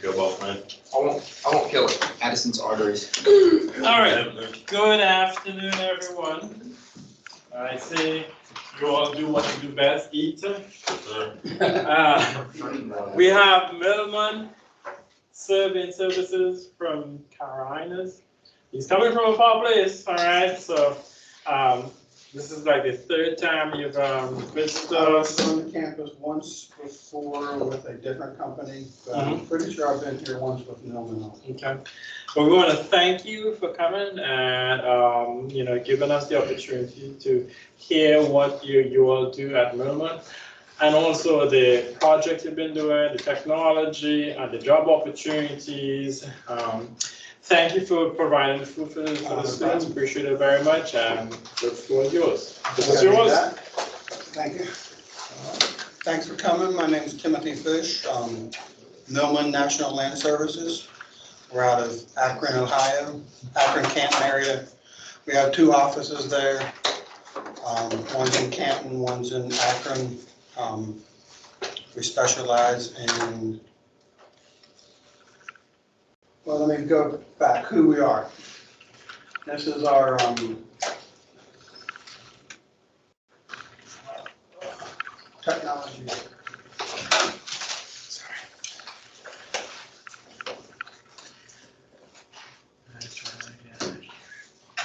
You're both, man. I won't kill it. Addison's arteries. All right. Good afternoon, everyone. I see you all do what you do best, eat. We have Millman Surveying Services from Carolinas. He's coming from a far place, all right? So this is like the third time you've visited I was us. on the campus once before with a different company, but I'm pretty sure I've been here once with Millman. Okay. Well, we want to thank you for coming and giving us the opportunity to hear what you all do at Millman, and also the project you've been doing, the technology, and the job opportunities. Thank you for providing the food for the students. Appreciate it very much, and the floor is yours. This is yours. Thank you. Thanks for coming. My name is Timothy Fish, Millman National Land Services. We're out of Akron, Ohio, Akron-Canton area. We have two offices there. One's in Canton, one's in Akron. We specialize in, well, let me go back, who we are. This is our technology. Sorry.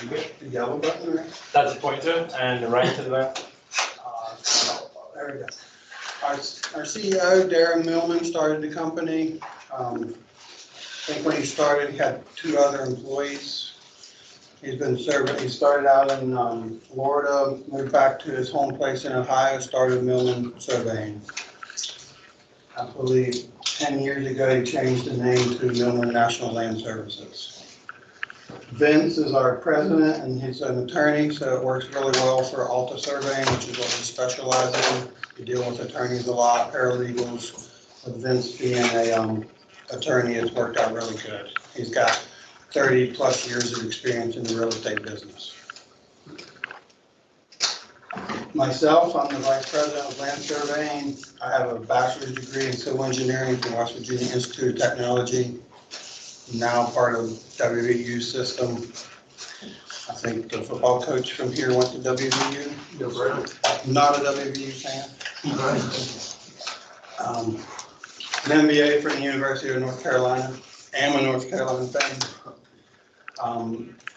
You get the yellow button, right? That's the pointer, and the right to the left. There we go. Our CEO, Darren Millman, started the company. I think when he started, he had two other employees. He's been serving, he started out in Florida, moved back to his home place in Ohio, started Millman Surveying. I believe 10 years ago, he changed the name to Millman National Land Services. Vince is our president, and he's an attorney, so it works really well for Alta Surveying, which is what we specialize in. We deal with attorneys a lot, paralegals. With Vince being a attorney, it's worked out really good. He's got 30 plus years of experience in the real estate business. Myself, I'm the Vice President of Land Surveying. I have a bachelor's degree in civil engineering from West Virginia Institute of Technology. I'm now part of WVU system. I think the football coach from here went to WVU. I'm not a WVU fan. An MBA from the University of North Carolina. I'm a North Carolina fan.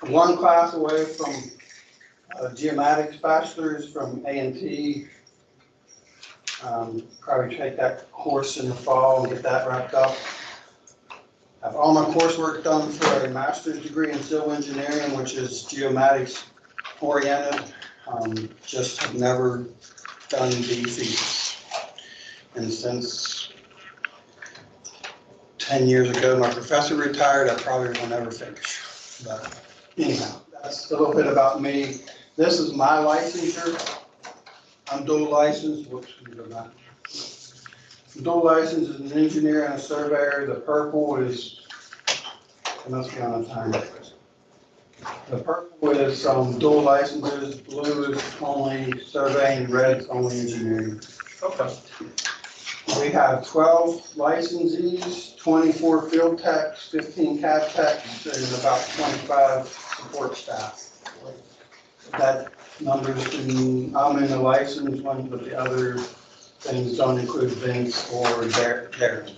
One class away from a geomatics bachelor's from A&T. Probably take that course in the fall and get that wrapped up. I have all my coursework done for a master's degree in civil engineering, which is geomatics oriented. Just have never done DEC. And since 10 years ago, my professor retired, I probably will never finish. But anyhow, that's a little bit about me. This is my licensure. I'm dual licensed. Whoops, let me go back. Dual license is an engineer and a surveyor. The purple is, I must be on a timer. The purple is dual licenses, blue is only surveying, red is only engineering. Okay. We have 12 licensees, 24 field techs, 15 CAD techs, and about 25 support staff. That number's I'm in the license one, but the other things don't include Vince or Darren.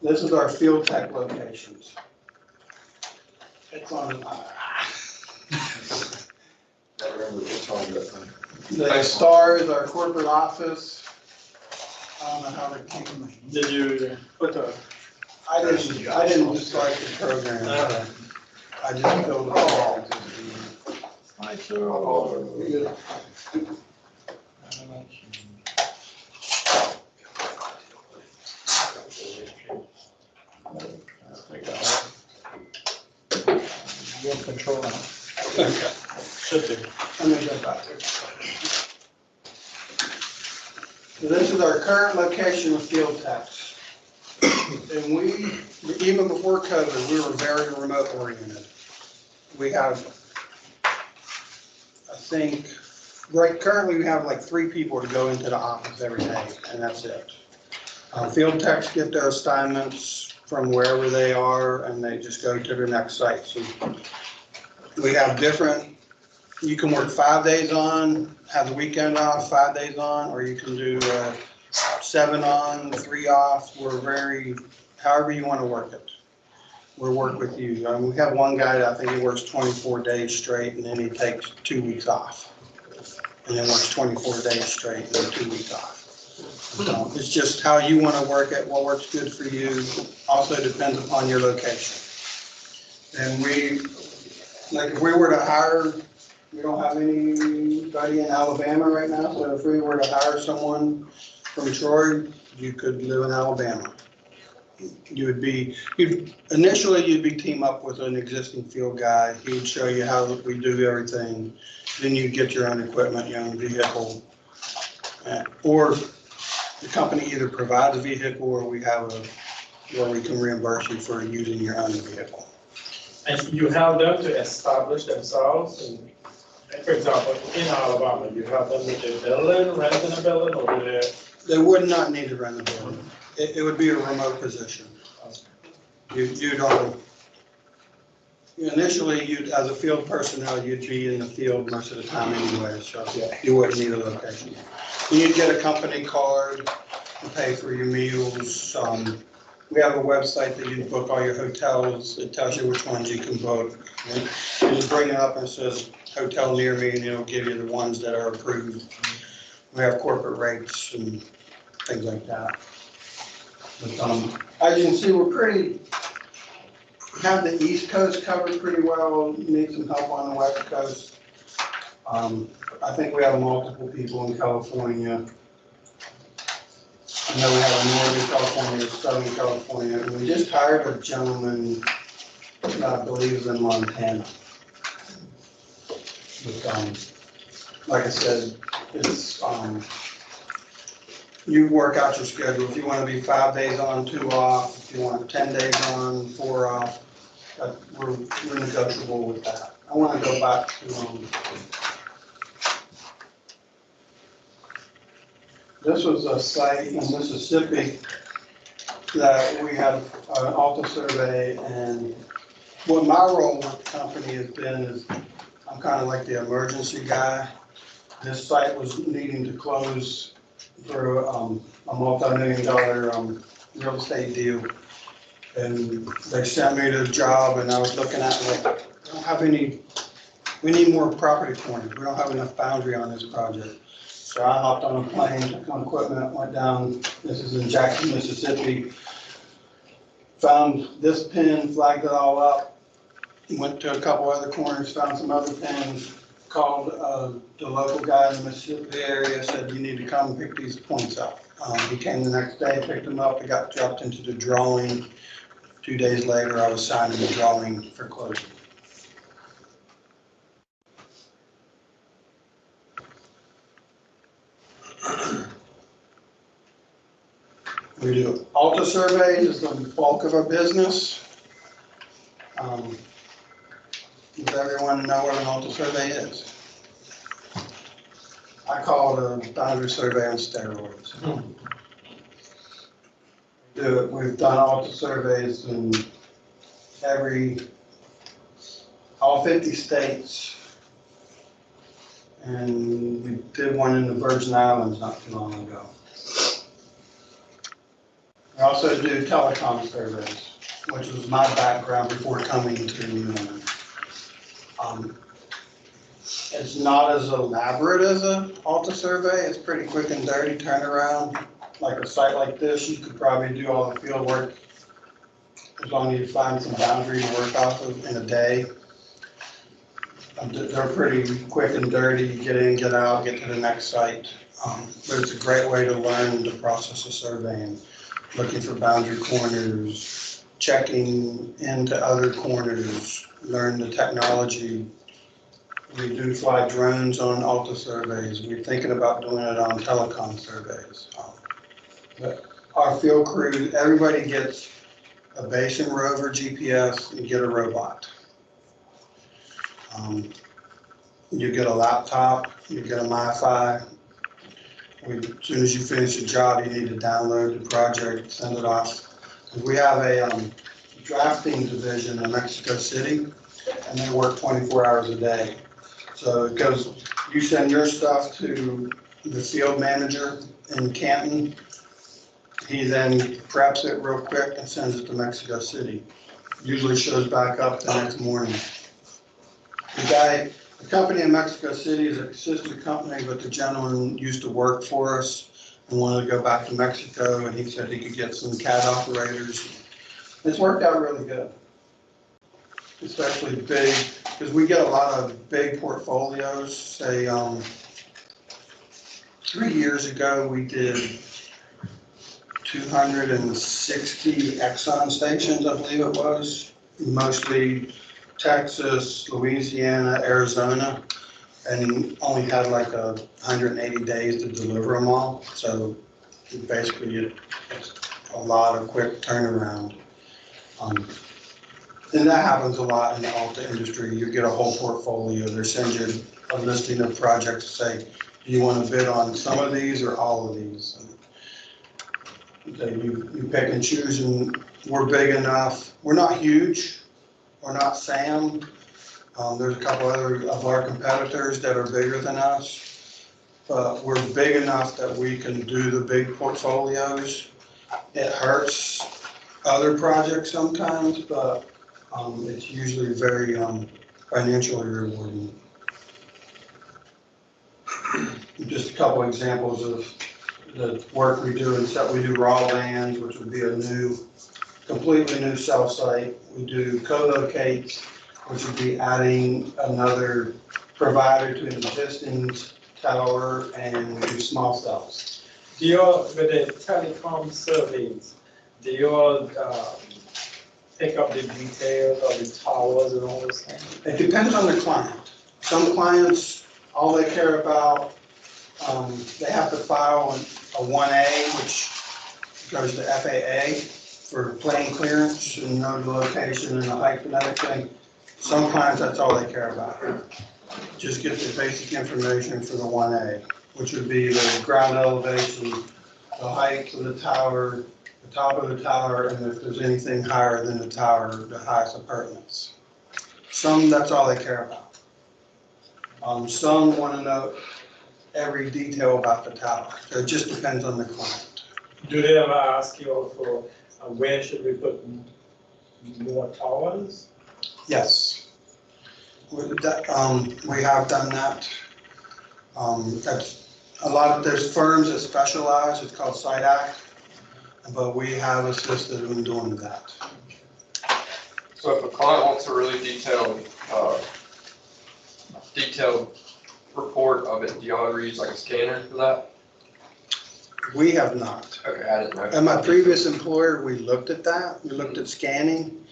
This is our field tech locations. It's on. The star is our corporate office. I don't know how they came. Did you put a? I didn't just start the program. So I just filled the form. Hi, sir. You're in control now. Should be. Let me go back there. So this is our current location of field techs. And even before COVID, we were very remote oriented. We have, I think, Right, currently we have like 3 people to go into the office every day, and that's it. Field techs get their assignments from wherever they are, and they just go to their next site. So we have different, you can work 5 days on, have the weekend off, 5 days on, or you can do 7 on, 3 off. We're very, however you want to work it. We'll work with you. We have one guy that I think he works 24 days straight, and then he takes 2 weeks off. And then works 24 days straight, and then 2 weeks off. It's just how you want to work it, what works good for you. Also depends upon your location. And like if we were to hire, we don't have anybody in Alabama right now, so if we were to hire someone from Troy, you could live in Alabama. Initially you'd be team up with an existing field guy. He would show you how we do everything. Then you get your own equipment, your own vehicle. Or the company either provides a vehicle or we have where we can reimburse you for using your own vehicle. And you help them to establish themselves, and for example, in Alabama, you help them with a building, renting a building, or do they would not need to rent a building. It would be a remote position. Initially, as a field personnel, you'd be in the field most of the time anyway, so you wouldn't need a location. You'd get a company card to pay for your meals. We have a website that you can book all your hotels. It tells you which ones you can book. You just bring it up and it says hotel near me, and it'll give you the ones that are approved. We have corporate rates and things like that. But as you can see, we're have the East Coast covered pretty well. Need some help on the West Coast. I think we have multiple people in California. I know we have a Northern California, Southern California, and we just hired a gentleman that I believe is in Montana. But, like I said, it's, you work out your schedule. If you want to be 5 days on, 2 off, if you want 10 days on, 4 off, we're negotiable with that. I want to go back to, this was a site in Mississippi that we had an Alta survey, and what my role with the company has been is I'm kind of like the emergency guy. This site was needing to close for a multi-million-dollar real estate deal. And they sent me the job, and I was looking at it like, we don't have any, we need more property corners. We don't have enough boundary on this project. So I hopped on a plane, took some equipment, went down, this is in Jackson, Mississippi, found this pin, flagged it all up, went to a couple other corners, found some other pins, called the local guy in the Mississippi area, said you need to come pick these points up. He came the next day, picked them up, it got dropped into the drawing. 2 days later, I was signing the drawing for closing. We do Alta surveys is the bulk of our business. Does everyone know what an Alta survey is? I call it a boundary survey on steroids. We've done Alta surveys in all 50 states. And we did one in the Virgin Islands not too long ago. We also do telecom surveys, which was my background before coming to Millman. It's not as elaborate as an Alta survey. It's pretty quick and dirty turnaround. Like a site like this, you could probably do all the field work as long as you find some boundary to work off of in a day. They're pretty quick and dirty. You get in, get out, get to the next site. But it's a great way to learn the process of surveying, looking for boundary corners, checking into other corners, learn the technology. We do fly drones on Alta surveys. We're thinking about doing it on telecom surveys. But our field crew, everybody gets a Basin rover GPS and get a robot. You get a laptop, you get a MiFi. As soon as you finish the job, you need to download the project, send it off. We have a drafting division in Mexico City, and they work 24 hours a day. So it goes, you send your stuff to the field manager in Canton. He then preps it real quick and sends it to Mexico City. Usually shows back up the next morning. The company in Mexico City is a sister company, but the gentleman used to work for us and wanted to go back to Mexico, and he said he could get some CAD operators. It's worked out really good, especially big, because we get a lot of big portfolios. Say, 3 years ago, we did 260 Exxon stations, I believe it was, mostly Texas, Louisiana, Arizona, and only had like 180 days to deliver them all. So basically, it's a lot of quick turnaround. And that happens a lot in the Alta industry. You get a whole portfolio. They send you a listing of projects, say, do you want to bid on some of these or all of these? And you pick and choose, and we're big enough. We're not huge. We're not SAM. There's a couple other of our competitors that are bigger than us, but we're big enough that we can do the big portfolios. It hurts other projects sometimes, but it's usually very financially rewarding. Just a couple examples of the work we do, we do raw lands, which would be a completely new cell site. We do co-locates, which would be adding another provider to an existing tower, and we do small cells. Do you all, with the telecom surveys, do you all pick up the details of the towers and all those things? It depends on the client. Some clients, all they care about, they have to file a 1A, which goes to FAA for plane clearance and know the location and the height and everything. Some clients, that's all they care about. Just get the basic information for the 1A, which would be the ground elevation, the height of the tower, the top of the tower, and if there's anything higher than the tower, the highest appurtenance. Some, that's all they care about. Some want to know every detail about the tower. So it just depends on the client. Do they ever ask you all for where should we put more towers? Yes. We have done that. That's a lot of, there's firms that specialize, it's called SITAC, but we have assisted in doing that. So if a client wants a really detailed report of it, do y'all ever use like a scanner for that? We have not. Okay, I didn't know. At my previous employer, we looked at that. We looked at scanning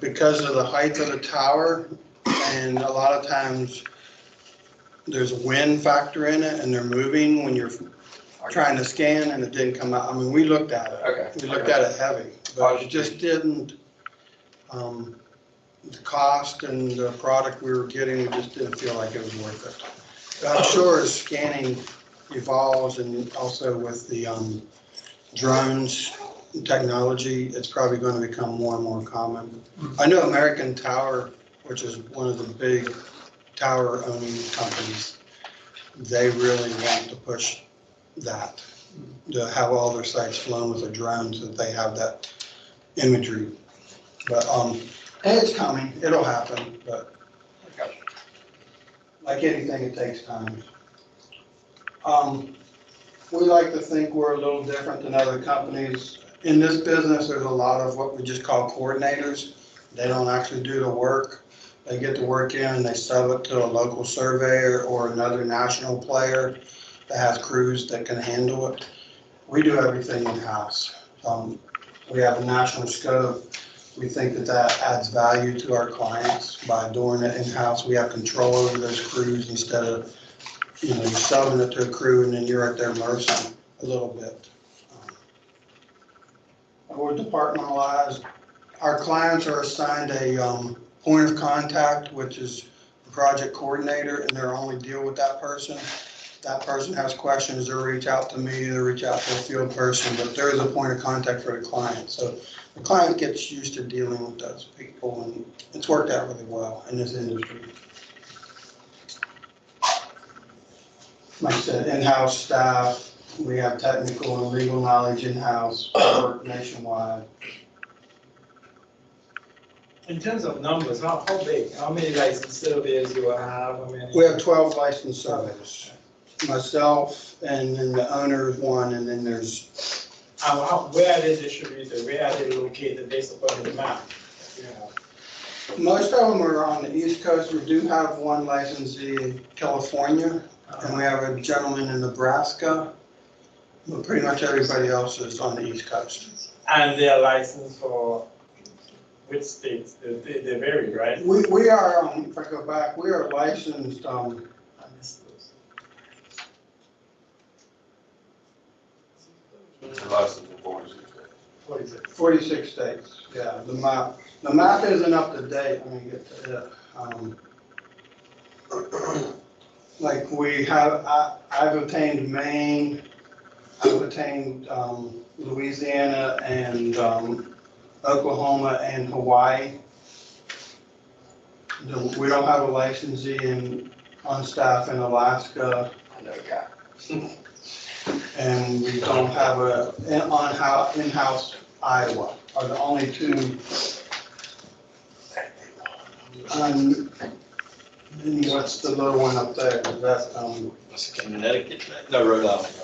because of the height of the tower, and a lot of times there's a wind factor in it, and they're moving when you're trying to scan, and it didn't come out. I mean, we looked at it. Okay. We looked at it heavy, but it just didn't. The cost and the product we were getting, we just didn't feel like it was worth it. But I'm sure as scanning evolves, and also with the drones technology, it's probably going to become more and more common. I know American Tower, which is one of the big tower owning companies, they really want to push that, to have all their sites flown with a drone so that they have that imagery. But and it's coming, it'll happen, but like anything, it takes time. We like to think we're a little different than other companies. In this business, there's a lot of what we just call coordinators. They don't actually do the work. They get the work in and they sell it to a local surveyor or another national player that has crews that can handle it. We do everything in-house. We have a national scope. We think that that adds value to our clients by doing it in-house. We have control over those crews instead of, you're selling it to a crew and then you're at their mercy a little bit. We're departmentalized. Our clients are assigned a point of contact, which is a project coordinator, and they're only deal with that person. If that person has questions, they'll reach out to me, they'll reach out to a field person, but there is a point of contact for the client. So the client gets used to dealing with those people, and it's worked out really well in this industry. Like I said, in-house staff, we have technical and legal knowledge in-house, work nationwide. In terms of numbers, how big, how many licensed surveyors do you have? How many? We have 12 licensed surveyors, myself, and then the owner is one, and then there's, Where are they distributed? Where are they located based upon the map? Yeah. most of them are on the East Coast. We do have one licensee in California, and we have a gentleman in Nebraska, but pretty much everybody else is on the East Coast. And they are licensed for which states? They vary, right? We are, if I go back, we are licensed, I missed those. Licensed in What is it? 46 states, yeah, the map isn't up to date, let me get to it. Like we have, I've obtained Maine, I've obtained Louisiana and Oklahoma and Hawaii. We don't have a licensee on staff in Alaska. I know a guy. And we don't have in-house Iowa, are the only two. And what's the little one up there? That's, That's Connecticut, no, Rhode Island.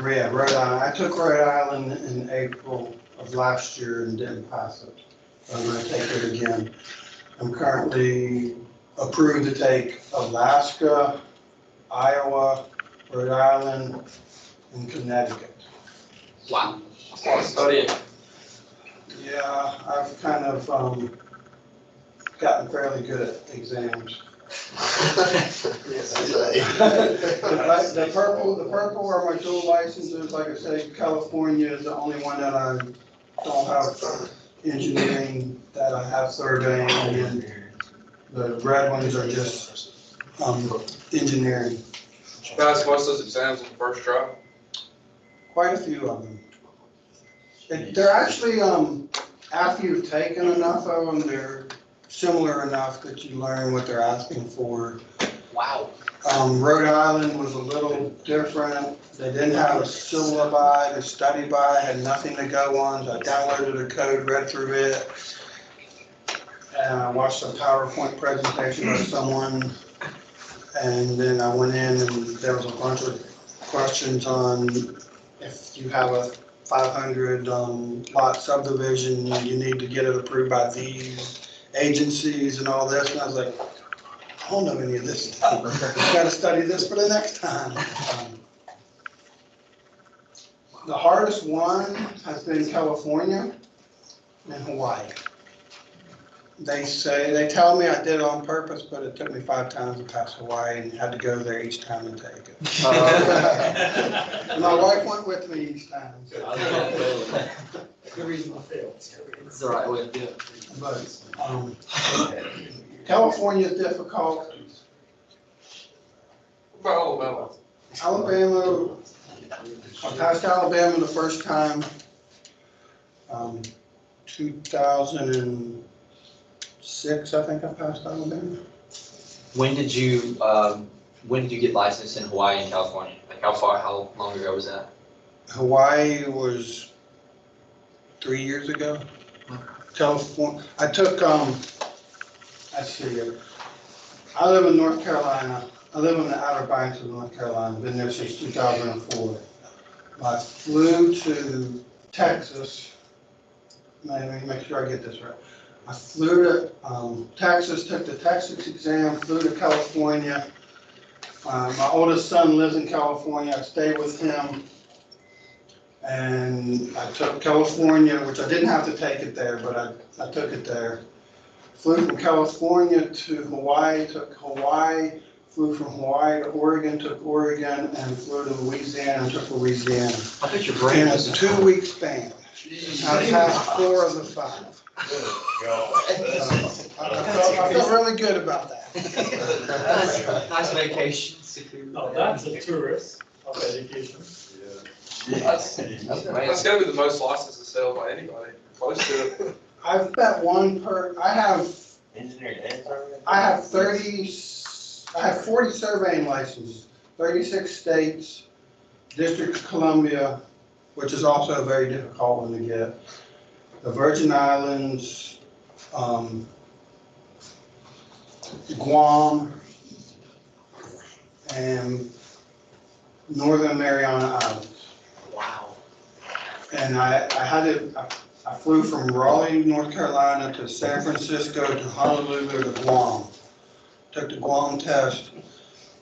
yeah, Rhode Island. I took Rhode Island in April of last year and didn't pass it. I'm gonna take it again. I'm currently approved to take Alaska, Iowa, Rhode Island, and Connecticut. Wow. That's a lot of studying. Yeah, I've kind of gotten fairly good at exams. The purple are my dual licenses. Like I say, California is the only one that I don't have engineering, that I have surveying, and then the red ones are just engineering. Pass most of those exams in the first try. Quite a few of them. They're actually, after you've taken enough of them, they're similar enough that you learn what they're asking for. Wow. Rhode Island was a little different. They didn't have a syllabi to study by, had nothing to go on. So I downloaded a code, read through it, and I watched a PowerPoint presentation of someone. And then I went in and there was a bunch of questions on if you have a 500 lot subdivision, you need to get it approved by these agencies and all this. And I was like, I don't know any of this stuff. I've got to study this for the next time. The hardest one has been California and Hawaii. They tell me I did it on purpose, but it took me 5 times to pass Hawaii and had to go there each time and take it. My wife went with me each time. The reason I failed. It's the right way to do it. But California is difficult. What about Alabama? Alabama, I passed Alabama the first time, 2006, I think I passed Alabama. When did you get licensed in Hawaii and California? Like how long ago was that? Hawaii was 3 years ago. California, I took, let's see, I live in North Carolina. I live on the Outer Banks of North Carolina, been there since 2004. I flew to Texas, let me make sure I get this right. I flew to Texas, took the Texas exam, flew to California. My oldest son lives in California, I stayed with him. And I took California, which I didn't have to take it there, but I took it there. Flew from California to Hawaii, took Hawaii, flew from Hawaii to Oregon, took Oregon, and flew to Louisiana and took Louisiana. I think your brain In a was 2-week span. I passed 4 of the 5. I felt really good about that. Nice vacation. No, that's a tourist of education. That's gonna be the most licenses sale by anybody, close to it. I've bet Engineer and I have 40 surveying licenses, 36 states, District of Columbia, which is also a very difficult one to get, the Virgin Islands, Guam, and Northern Mariana Islands. Wow. And I flew from Raleigh, North Carolina to San Francisco to Honolulu to Guam. Took the Guam test.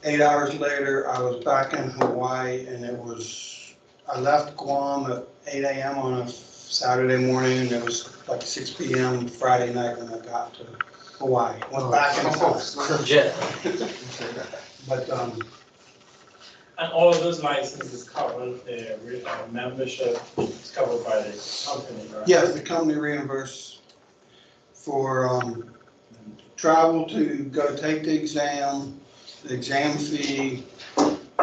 8 hours later, I was back in Hawaii, and I left Guam at 8 a.m. on a Saturday morning, and it was like 6 p.m. Friday night when I got to Hawaii. Went back in time. Jet. But, And all of those licenses cover the membership, is covered by the company, right? yes, the company reimbursed for travel to go take the exam fee,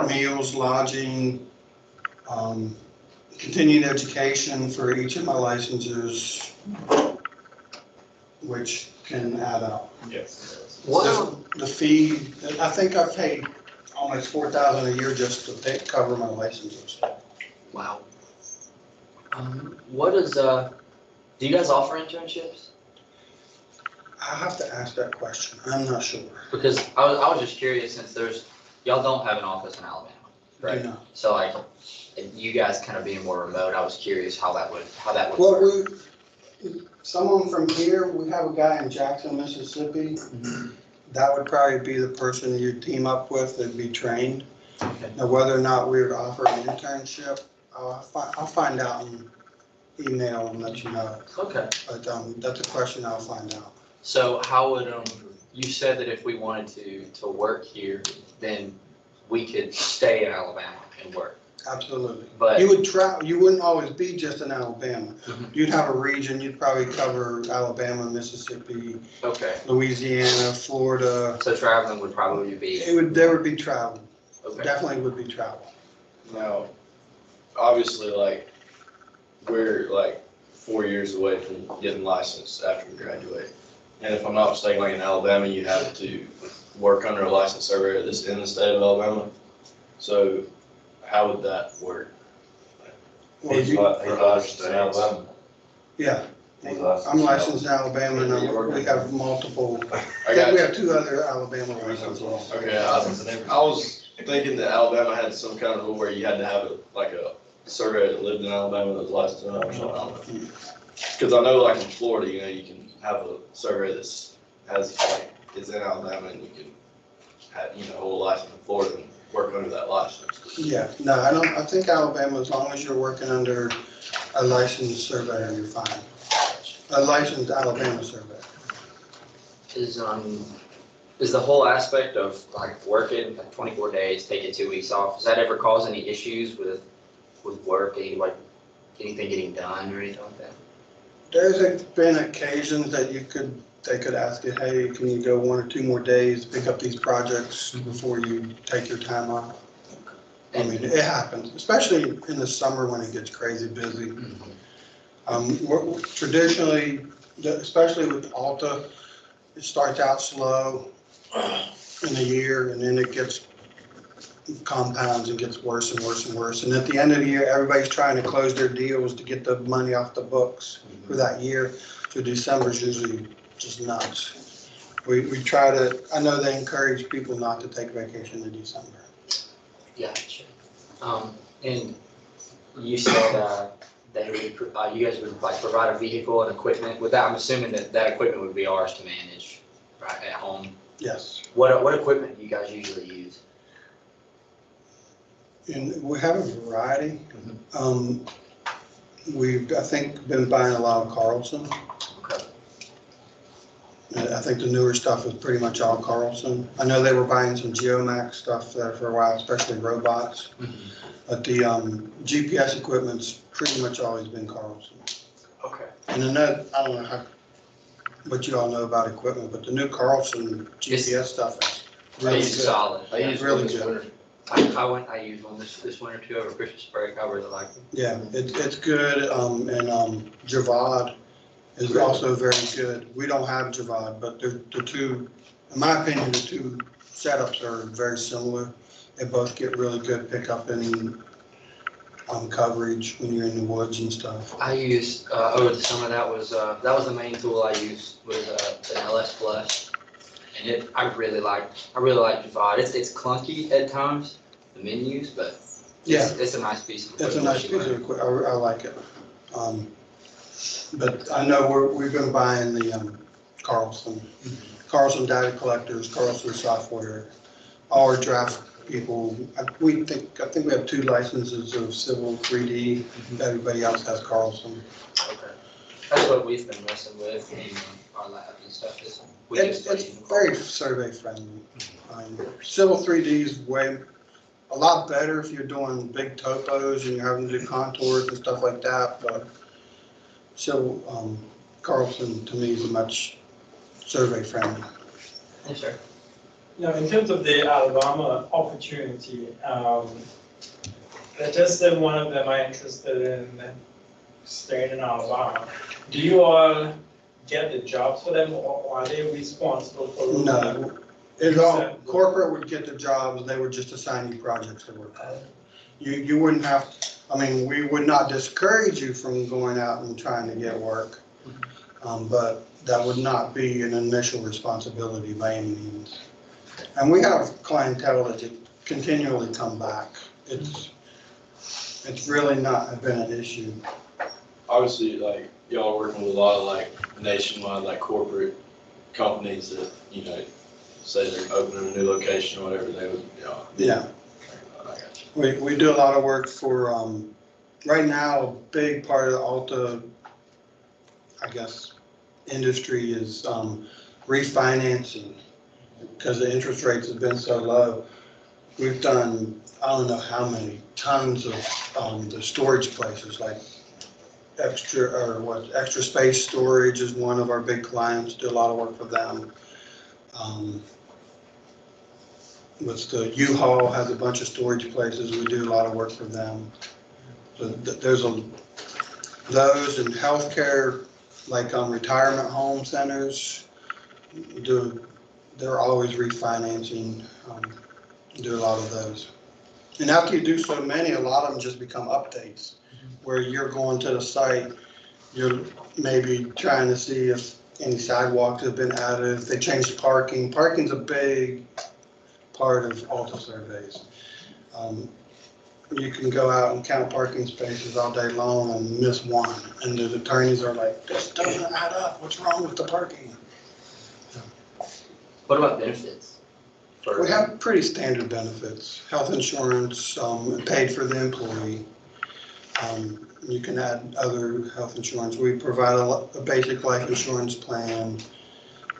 meals, lodging, continued education for each of my licenses, which can add up. Yes. The fee, I think I paid almost $4,000 a year just to cover my licenses. Wow. What is, do you guys offer internships? I have to ask that question. I'm not sure. Because I was just curious, since y'all don't have an office in Alabama, right? Do not. So like, you guys kind of being more remote, I was curious how that would Well, work. someone from here, we have a guy in Jackson, Mississippi. That would probably be the person you'd team up with that'd be trained. Okay. Now, whether or not we would offer an internship, I'll find out and email and let you know. Okay. But that's a question I'll find out. So how would, you said that if we wanted to work here, then we could stay in Alabama and work. Absolutely. But You would travel, you wouldn't always be just in Alabama. Mhm. You'd have a region, you'd probably cover Alabama, Mississippi, okay, Louisiana, Florida. so traveling would probably be There would be travel, okay. definitely would be travel. Now, obviously, like, we're like 4 years away from getting licensed after we graduate. And if I'm not mistaken, like in Alabama, you have to work under a licensed surveyor that's in the state of Alabama. So how would that work? Well, you- licensed in Alabama. Yeah, He's licensed. I'm licensed in Alabama and we have multiple, I got we you. have 2 other Alabama licenses. Okay, I was thinking that Alabama had some kind of rule where you had to have a surveyor that lived in Alabama that was licensed in Alabama. Because I know like in Florida, you can have a surveyor is in Alabama and you can have, hold a license in Florida and work under that license. Yeah, no, I think Alabama, as long as you're working under a licensed surveyor, you're fine. A licensed Alabama surveyor. Is the whole aspect of like working like 24 days, taking 2 weeks off, does that ever cause any issues with work, like anything getting done or anything like that? There's been occasions that they could ask you, hey, can you go 1 or 2 more days, pick up these projects before you take your time off? I mean, it happens, especially in the summer when it gets crazy busy. Traditionally, especially with Alta, it starts out slow in the year and then it gets compounds and gets worse and worse and worse. And at the end of the year, everybody's trying to close their deals to get the money off the books for that year. So December's usually just nuts. We try to, I know they encourage people not to take vacation in December. Yeah, sure. And you said they would, you guys would like provide a vehicle and equipment. With that, I'm assuming that equipment would be ours to manage, right, at home. Yes. What equipment do you guys usually use? And we have a variety. We've, I think, been buying a lot of Carlson. Okay. I think the newer stuff is pretty much all Carlson. I know they were buying some Geomax stuff there for a while, especially robots. But the GPS equipment's pretty much always been Carlson. Okay. And then that, I don't know what you all know about equipment, but the new Carlson GPS stuff is really It's good. solid. I used Really one this good. winter. I used one this winter too over Christmas break. I really liked it. Yeah, it's good, and Javad is also very good. We don't have Javad, but the two, in my opinion, the two setups are very similar. They both get really good pickup and coverage when you're in the woods and stuff. I used over the summer. That was the main tool I used was the LS Plus, and I really like Javad. It's clunky at times, the menus, but it's a nice piece of It's a equipment. nice piece of equipment. I like it. But I know we've been buying the Carlson data collectors, Carlson software, all our draft people. I think we have 2 licenses of Civil 3D. Everybody else has Carlson. Okay. That's what we've been messing with in our lab and stuff. It's very survey friendly. Civil 3D is a lot better if you're doing big topos and you're having to do contours and stuff like that, but Carlson to me is much survey friendly. Yes, sir. In terms of the Alabama opportunity, let's just say one of them are interested in staying in Alabama. Do you all get the jobs for them, or are they responsible for? No, it's all, corporate would get the jobs, they would just assign you projects to work on. You wouldn't have, we would not discourage you from going out and trying to get work, but that would not be an initial responsibility by any means. And we have clientele that continually come back. It's really not been an issue. Obviously, like, y'all are working with a lot of like nationwide, like corporate companies that, say they're opening a new location or whatever, they would, Yeah. I got you. We do a lot of work for, right now, a big part of the Alta, I guess, industry is refinancing, because the interest rates have been so low. We've done, I don't know how many, tons of the storage places, like Extra Space Storage is one of our big clients, do a lot of work for them. With the U-Haul has a bunch of storage places, we do a lot of work for them. So there's those in healthcare, like retirement home centers, they're always refinancing, do a lot of those. And after you do so many, a lot of them just become updates, where you're going to the site, you're maybe trying to see if any sidewalks have been added, if they changed parking. Parking's a big part of Alta surveys. You can go out and count parking spaces all day long and miss one, and the attorneys are like, this doesn't add up, what's wrong with the parking? What about benefits? We have pretty standard benefits, health insurance, paid for the employee. You can add other health insurance. We provide a basic life insurance plan.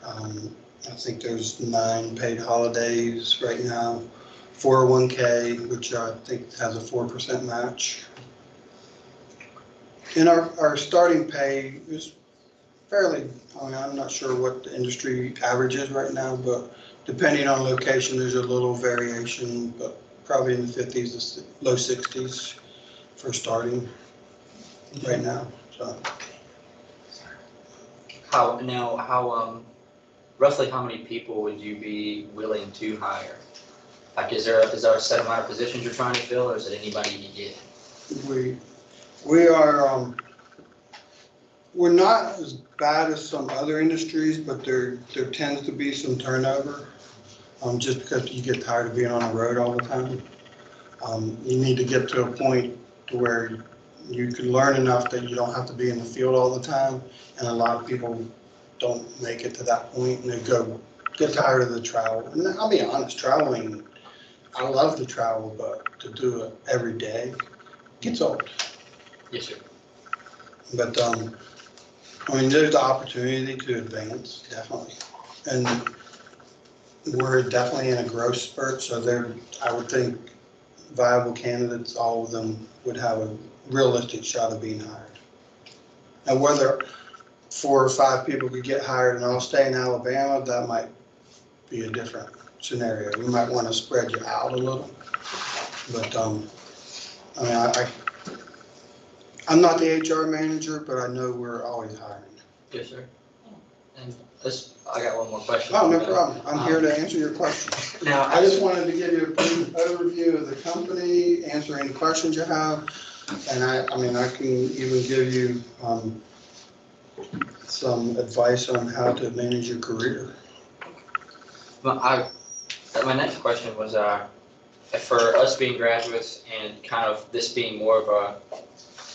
I think there's 9 paid holidays right now. 401k, which I think has a 4% match. And our starting pay is fairly, I'm not sure what the industry average is right now, but depending on location, there's a little variation, but probably in the 50s to low 60s for starting right now. So Roughly how many people would you be willing to hire? Like, is there a set amount of positions you're trying to fill, or is it anybody you get? we are, we're not as bad as some other industries, but there tends to be some turnover, just because you get tired of being on the road all the time. You need to get to a point to where you can learn enough that you don't have to be in the field all the time, and a lot of people don't make it to that point, and they get tired of the travel. And I'll be honest, traveling, I love to travel, but to do it every day gets old. Yes, sir. But there's the opportunity to advance, definitely, and we're definitely in a growth spurt. So I would think viable candidates, all of them would have a realistic shot of being hired. Now, whether 4 or 5 people could get hired and all stay in Alabama, that might be a different scenario. We might want to spread you out a little. But, I mean, I'm not the HR manager, but I know we're always hiring. Yes, sir. And I got one more question. Oh, no problem. I'm here to answer your questions. Now, I just wanted to give you a brief overview of the company, answer any questions you have. And I mean, I can even give you some advice on how to manage your career. my next question was, for us being graduates and kind of this being more of a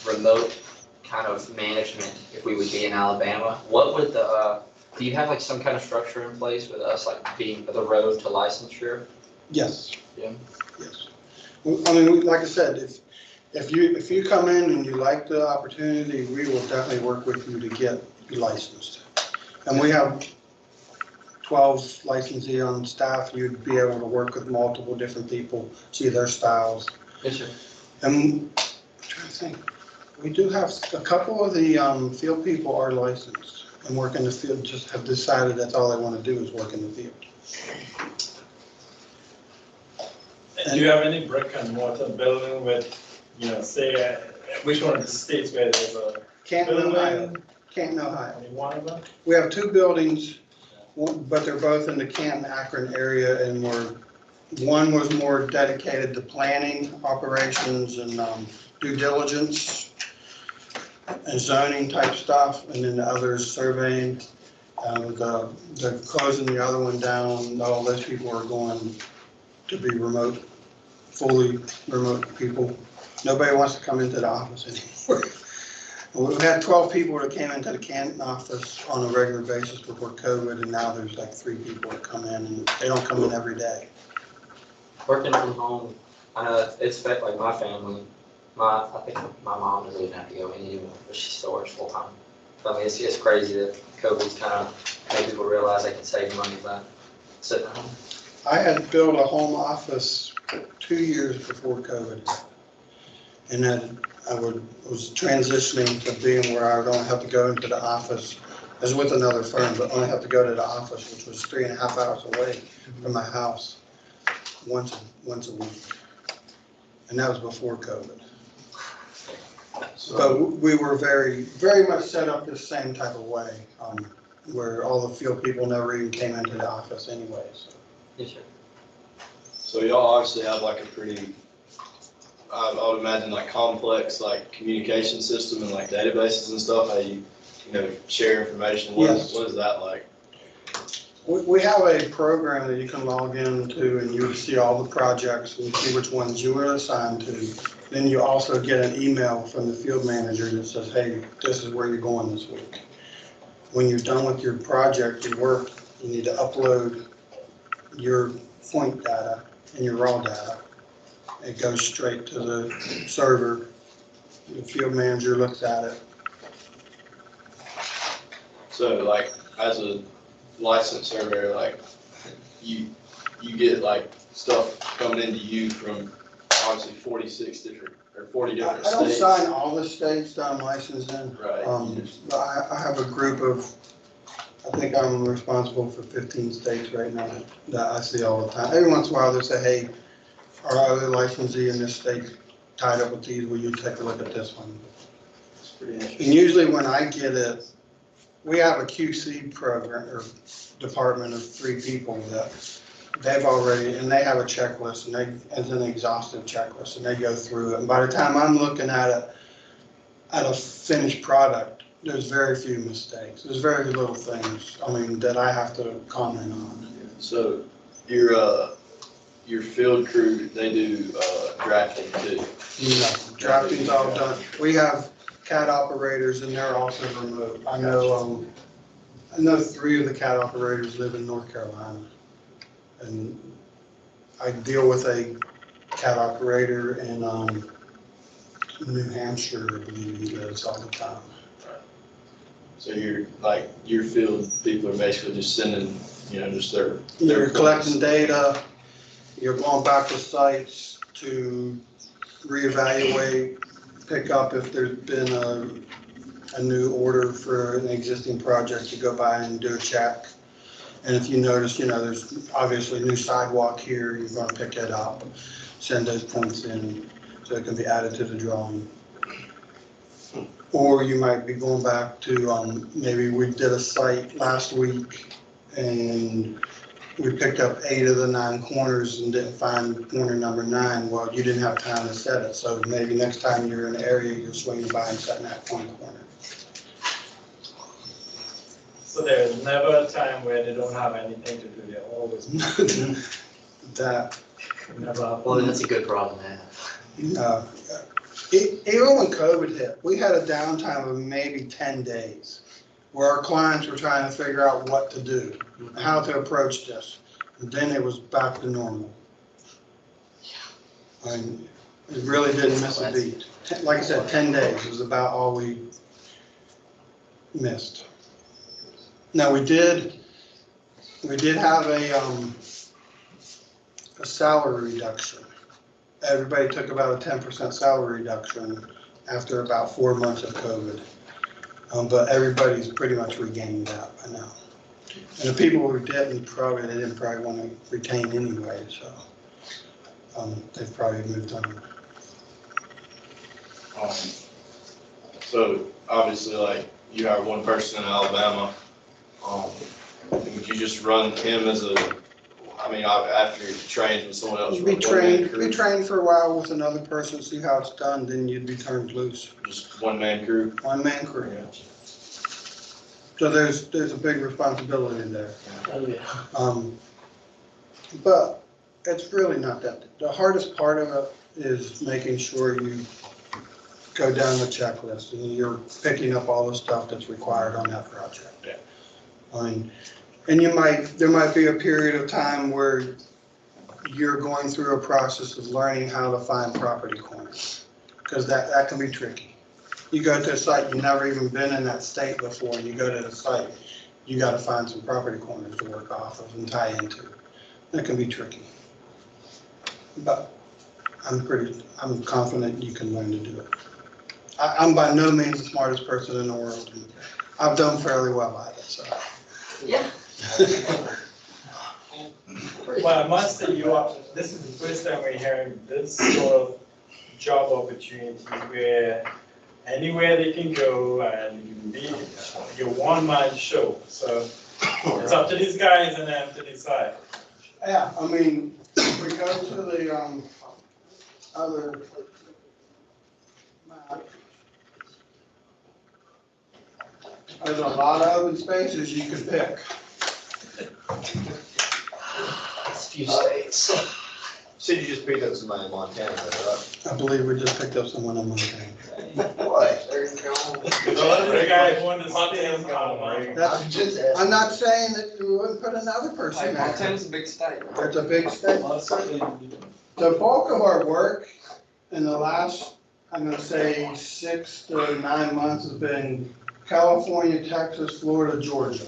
remote kind of management, if we would be in Alabama, what would do you have like some kind of structure in place with us, like being the road to licensure? Yes. Yeah. Yes. Well, I mean, like I said, if you come in and you like the opportunity, we will definitely work with you to get you licensed. And we have 12 licensees on staff. You'd be able to work with multiple different people, see their styles. Yes, sir. And I'm trying to think, we do have a couple of the field people are licensed and work in the field, just have decided that's all they want to do is work in the field. And do you have any brick and mortar building with, say, which one of the states where there's a Canton, Ohio. building? Canton, Ohio. Only one of them? We have 2 buildings, but they're both in the Canton, Akron area, and one was more dedicated to planning operations and due diligence and zoning type stuff, and then the other is surveying. They're closing the other one down. All those people are going to be remote, fully remote people. Nobody wants to come into the office anymore. We had 12 people that came into the Canton office on a regular basis before COVID, and now there's like 3 people that come in, and they don't come in every day. Working from home, I know it's affected like my family. I think my mom doesn't even have to go in anymore, but she still works full time. I mean, it's crazy that COVID's kind of made people realize they can save money by sitting at home. I had built a home office 2 years before COVID, and then I was transitioning to being where I don't have to go into the office. I was with another firm, but only have to go to the office, which was 3.5 hours away from my house once a week. And that was before COVID. But we were very, very much set up the same type of way, where all the field people never even came into the office anyway. So. Yes, sir. So y'all obviously have like a pretty, I would imagine like complex like communication system and like databases and stuff, how you share information. Yes. What is that like? We have a program that you can log into, and you see all the projects and see which ones you were assigned to. Then you also get an email from the field manager that says, hey, this is where you're going this week. When you're done with your project, your work, you need to upload your point data and your raw data. It goes straight to the server. The field manager looks at it. So like as a licensed surveyor, like you get like stuff coming into you from obviously 46 different or 40 different I don't states. sign all the states that I'm licensed in. Right. I have a group of, I think I'm responsible for 15 states right now that I see all the time. Every once in a while they say, hey, our other licensee in this state tied up with these, will you take a look at this one? It's pretty interesting. And usually when I get it, we have a QC program or department of 3 people that they've already, and they have a checklist, and it's an exhaustive checklist, and they go through it. And by the time I'm looking at it, at a finished product, there's very few mistakes. There's very little things, that I have to comment on. So your field crew, they do drafting too? Drafting's all done. We have CAD operators, and they're also remote. I know 3 of the CAD operators live in North Carolina. And I deal with a CAD operator in New Hampshire, I believe he lives all the time. So your field people are basically just sending, just their. You're collecting data, you're going back to sites to reevaluate, pick up if there's been a new order for an existing project, you go by and do a check. And if you notice, there's obviously new sidewalk here, you're gonna pick it up, send those points in, so it can be added to the drawing. Or you might be going back to, maybe we did a site last week and we picked up 8 of the 9 corners and didn't find corner number 9. Well, you didn't have time to set it, so maybe next time you're in the area, you're swinging by and setting that one corner. So there's never a time where they don't have anything to do, they're always. That, Never. Well, that's a good problem to have. even when COVID hit, we had a downtime of maybe 10 days where our clients were trying to figure out what to do, how to approach this. And then it was back to normal. And it really didn't miss a beat. Like I said, 10 days was about all we missed. Now, we did have a salary reduction. Everybody took about a 10% salary reduction after about 4 months of COVID. But everybody's pretty much regained that by now. And the people who didn't probably want to retain anyway, so they've probably moved on. So obviously, like, you hire one person in Alabama, would you just run him as after he trains with someone else? You'd be trained for a while with another person, see how it's done, then you'd be turned loose. Just one-man crew? One-man crew. So there's a big responsibility there. Oh, yeah. But it's really not that. The hardest part of it is making sure you go down the checklist and you're picking up all the stuff that's required on that project. Yeah. And there might be a period of time where you're going through a process of learning how to find property corners, because that can be tricky. You go to a site, you've never even been in that state before, and you go to the site, you got to find some property corners to work off of and tie into. That can be tricky. But I'm confident you can learn to do it. I'm by no means the smartest person in the world. I've done fairly well at it, so. Yeah. Well, I must say, this is the first time we're hearing this sort of job opportunity where anywhere they can go and you can be your one-man show. So it's up to these guys and them to decide. Yeah, I mean, if we go to the other map, there's a lot of open spaces you can pick. It's a few states. So you just picked up somebody in Montana, right? I believe we just picked up someone in Montana. What? There you go. The guy won the state. I'm not saying that we wouldn't put another person there. Montana's a big state. It's a big state. Well, certainly. The bulk of our work in the last, I'm gonna say 6 to 9 months has been California, Texas, Florida, Georgia.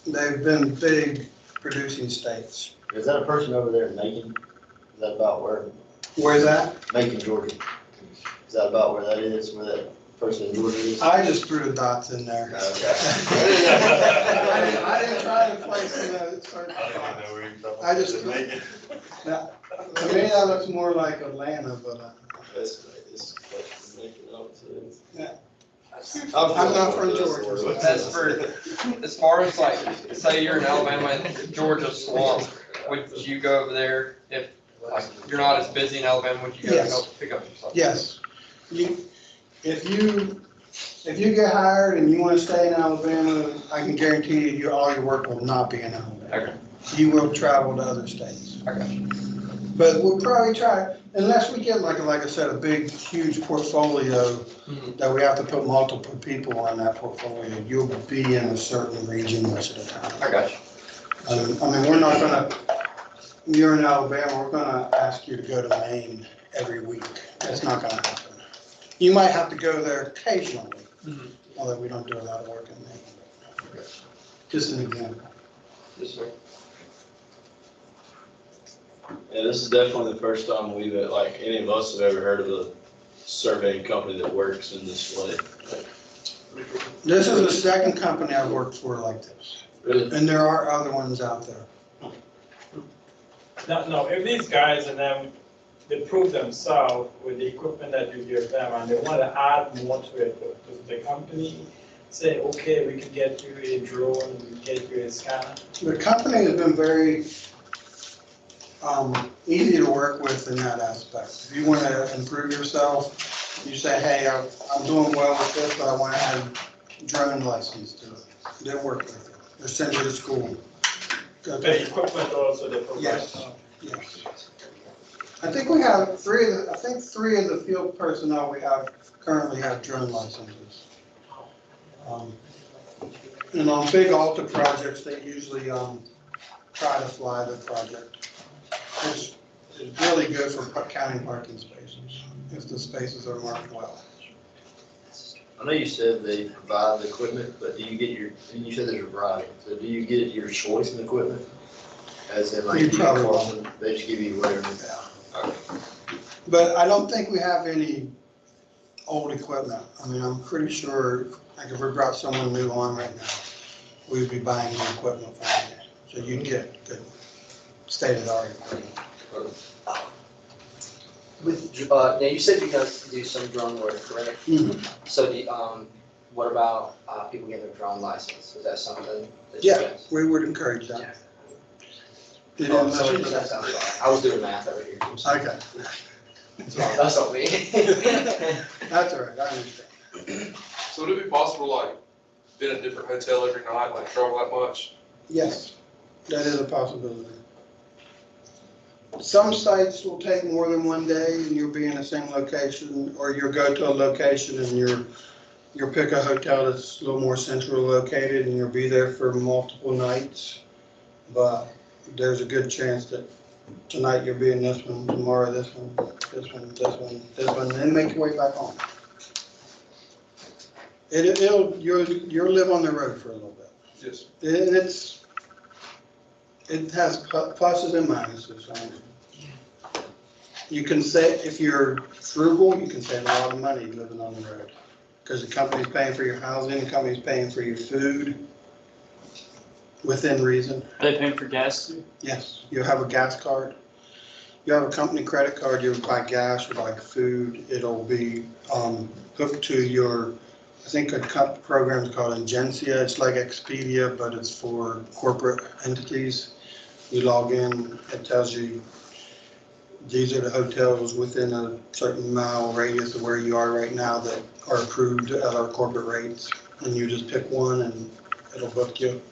They've been big producing states. Is that a person over there in Macon? Is that about where, Where's that? Macon, Georgia? Is that about where that is, where that person in Georgia is? I just threw the dots in there. Okay. I didn't try to place a certain spot. I just, to me, that looks more like Atlanta, but I'm not from Georgia. so- That's for, as far as like, say you're in Alabama and Georgia's swamped, would you go over there if, like, you're not as busy in Alabama, would you go Yes. help pick up some stuff? Yes. If you get hired and you want to stay in Alabama, I can guarantee you all your work will not be in Alabama. Okay. You will travel to other states. Okay. But we'll probably try, unless we get like I said, a big, huge portfolio that we have to put multiple people on that portfolio, you'll be in a certain region most of the time. I got you. I mean, we're not gonna, you're in Alabama, we're gonna ask you to go to Maine every week. That's not gonna happen. You might have to go there occasionally, although we don't do a lot of work in Maine. Just an example. Yes, sir. Yeah, this is definitely the first time we've, any of us have ever heard of a surveying company that works in this way. This is the second company I've worked for like this, Really? and there are other ones out there. No, if these guys and them, they prove themselves with the equipment that you give them and they want to add more to it, does the company say, okay, we can get you a drone, we can get you a scanner? The company has been very easy to work with in that aspect. If you want to improve yourself, you say, hey, I'm doing well with this, but I want to add drone license to it. They work with it. They send you to school. The equipment also they provide. Yes. Yes. I think we have three of the field personnel we have currently have drone licenses. And on big Alta projects, they usually try to fly the project. It's really good for counting parking spaces, if the spaces are marked well. I know you said they provide the equipment, but do you get you said there's a variety, so do you get your choice in equipment? As in like, You probably won't. they just give you whatever. But I don't think we have any old equipment. I mean, I'm pretty sure, like if we brought someone new on right now, we'd be buying new equipment from them. So you'd get the state-of-the-art equipment. With, now you said you guys do some drone work, correct? Mhm. So what about people getting their drone license? Is that something that you Yeah, guys? we would encourage that. You Oh, didn't sorry, mention that that? sounds right. I was doing math over here. Okay, That's on me. that's all right, I understand. So would it be possible, like, be in a different hotel every night, like travel that much? Yes, that is a possibility. Some sites will take more than one day and you'll be in the same location, or you'll go to a location and you'll pick a hotel that's a little more centrally located and you'll be there for multiple nights. But there's a good chance that tonight you'll be in this one, tomorrow this one, this one, this one, this one, and then make your way back home. You'll live on the road for a little bit. Yes. And it has pluses and minuses. You can say, if you're frugal, you can save a lot of money living on the road. Because the company's paying for your housing, the company's paying for your food, within reason. Are they paying for gas too? Yes, you have a gas card. You have a company credit card, you buy gas or buy food, it'll be hooked to your, I think a program is called Ingencia. It's like Expedia, but it's for corporate entities. You log in, it tells you these are the hotels within a certain mile radius of where you are right now that are approved at our corporate rates. And you just pick one and it'll book you.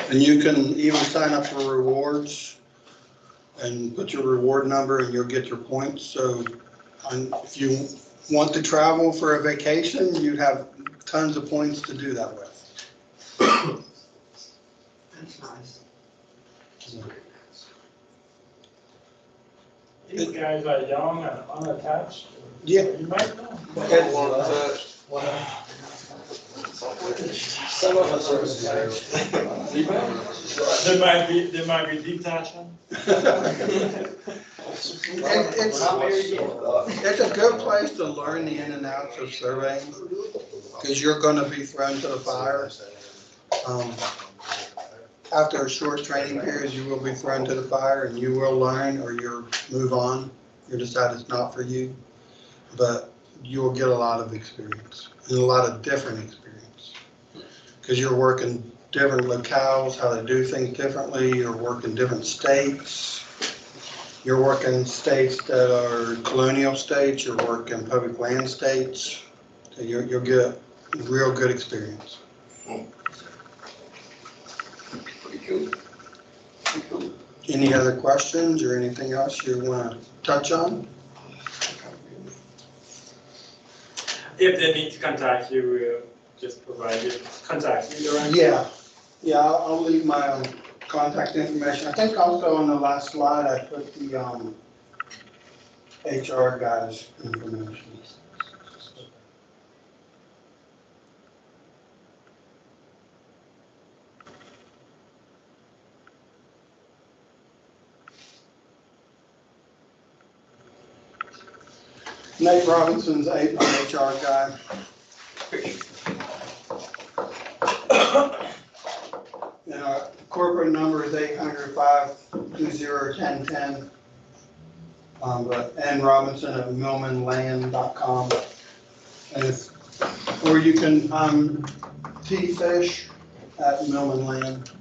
And you can even sign up for rewards and put your reward number and you'll get your points. So if you want to travel for a vacation, you'd have tons of points to do that with. That's nice. These guys are young and unattached. Yeah. You might know. Some of us are. They might be detaching. It's a good place to learn the in and outs of surveying, because you're going to be thrown to the fire. After a short training period, you will be thrown to the fire and you will learn, or you'll move on. You decide it's not for you, but you will get a lot of experience and a lot of different experience, because you're working different locales, how they do things differently. You're working different states. You're working states that are colonial states. You're working public land states. So you'll get real good experience. Pretty cool. Any other questions or anything else you want to touch on? If they need to contact you, we'll just contact you directly. Yeah, I'll leave my contact information. I think also on the last slide, I put the HR guy's information. Nate Robinson's my HR guy. corporate number is 800-520-1010. But N. Robinson at millmanland.com. And if, or you can, T-Fish at Millman Land.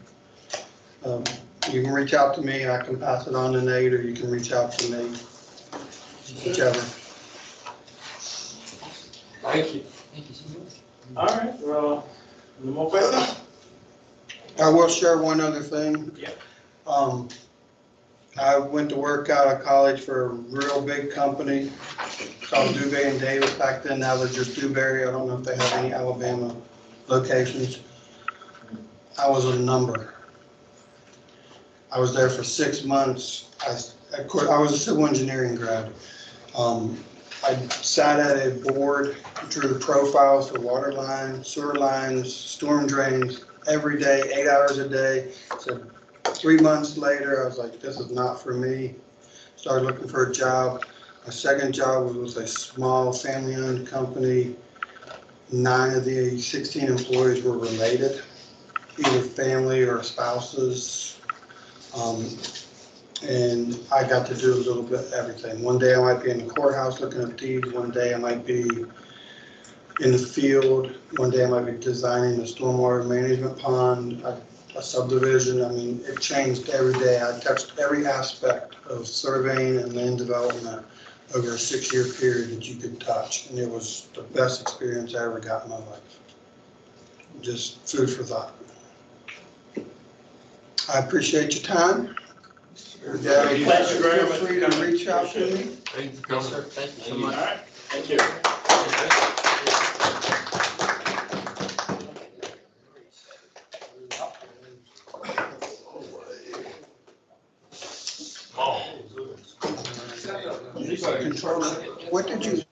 You can reach out to me, I can pass it on to Nate, or you can reach out to me, whichever. Thank you. Thank you so much. All right, well, no more questions? I will share one other thing. Yeah. I went to work out of college for a real big company called Dewberry and Davis back then. Now they're just Dewberry. I don't know if they have any Alabama locations. I was a number. I was there for 6 months. I was a civil engineering grad. I sat at a board, drew the profiles for water lines, sewer lines, storm drains, every day, 8 hours a day. So 3 months later, I was like, this is not for me. Started looking for a job. My second job was with a small family-owned company. 9 of the 16 employees were related, either family or spouses. And I got to do a little bit of everything. One day I might be in the courthouse looking at deeds. One day I might be in the field. One day I might be designing a stormwater management pond, a subdivision. I mean, it changed every day. I touched every aspect of surveying and land development over a 6-year period that you could touch. And it was the best experience I ever got in my life. Just food for thought. I appreciate your time. Thank you very much. Feel free to reach out to me. Thank you, Yes, sir. Thank you so All much. right, thank you. Control it. What did you?